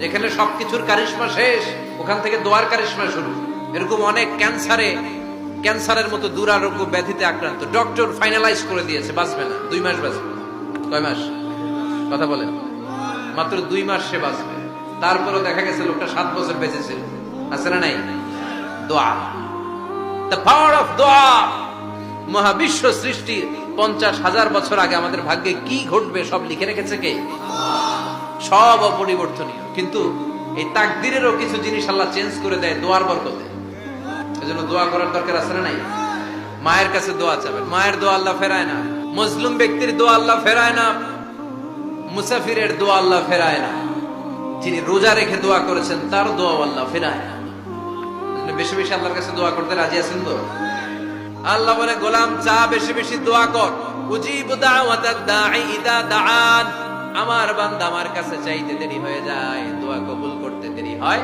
যেখানে সবকিছুর কারিশমা শেষ, ওখান থেকে দোয়ার কারিশমা শুরু। এরকম অনেক ক্যান্সারের মতো দুরারোগ্য ব্যাধিতে আক্রান্ত, ডক্টর ফাইনালাইজ করে দিয়েছে বাঁচবে না, 2 মাস বাঁচবে। কয় মাস? কথা বলেন। মাত্র 2 মাস সে বাঁচবে। তারপরও দেখা গেছে লোকটা 7 বছর বেঁচে ছিল। আছে না নাই? দোয়া, দ্য পাওয়ার অফ দোয়া। মহাবিশ্ব সৃষ্টির 50,000 বছর আগে আমাদের ভাগ্যে কি ঘটবে সব লিখে রেখেছে কে? সব অপরিবর্তনীয়। কিন্তু এই তাকদিরেরও কিছু জিনিস আল্লাহ চেঞ্জ করে দেয় দোয়ার বরকতে। এজন্য দোয়া করার দরকার আছে না নাই? মায়ের কাছে দোয়া চাবেন, মায়ের দোয়া আল্লাহ ফেরায় না। মুসলিম ব্যক্তির দোয়া আল্লাহ ফেরায় না, মুসাফিরের দোয়া আল্লাহ ফেরায় না। যিনি রোজা রেখে দোয়া করেছেন তার দোয়া আল্লাহ ফেরায় না। বেশি বেশি আল্লাহর কাছে দোয়া করতে রাজি আছেন তো? আল্লাহ বলে, গোলাম চা বেশি বেশি দোয়া কর। উজিবু দাওয়াতাদ দাঈ ইযা দাআন। আমার বান্দা আমার কাছে চাইতে দেরি হয়ে যায়, দোয়া কবুল করতে দেরি হয়।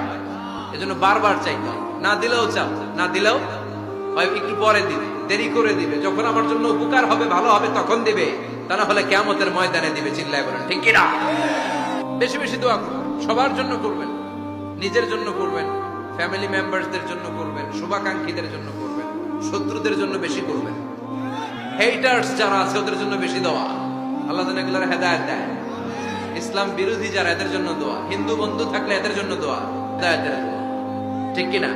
এজন্য বারবার চাইতে হয়। না দিলেও চাও, না দিলেও হয় একটু পরে দিবে, দেরি করে দিবে। যখন আমার জন্য উপকার হবে, ভালো হবে, তখন দিবে। তা না হলে কিয়ামতের ময়দানে দিবে। চিল্লায় বলেন ঠিক কি না? বেশি বেশি দোয়া করবেন, সবার জন্য করবেন, নিজের জন্য করবেন, ফ্যামিলি মেম্বারসদের জন্য করবেন, শুভাকাঙ্ক্ষীদের জন্য করবেন, শত্রুদের জন্য বেশি করবেন, হেটার্স যারা আছে ওদের জন্য বেশি দোয়া। আল্লাহ যেন এগুলোর হেদায়েত দেয়। ইসলাম বিরোধী যারা, এদের জন্য দোয়া। হিন্দু বন্ধু থাকলে এদের জন্য দোয়া, হেদায়েতের দোয়া। ঠিক কি না?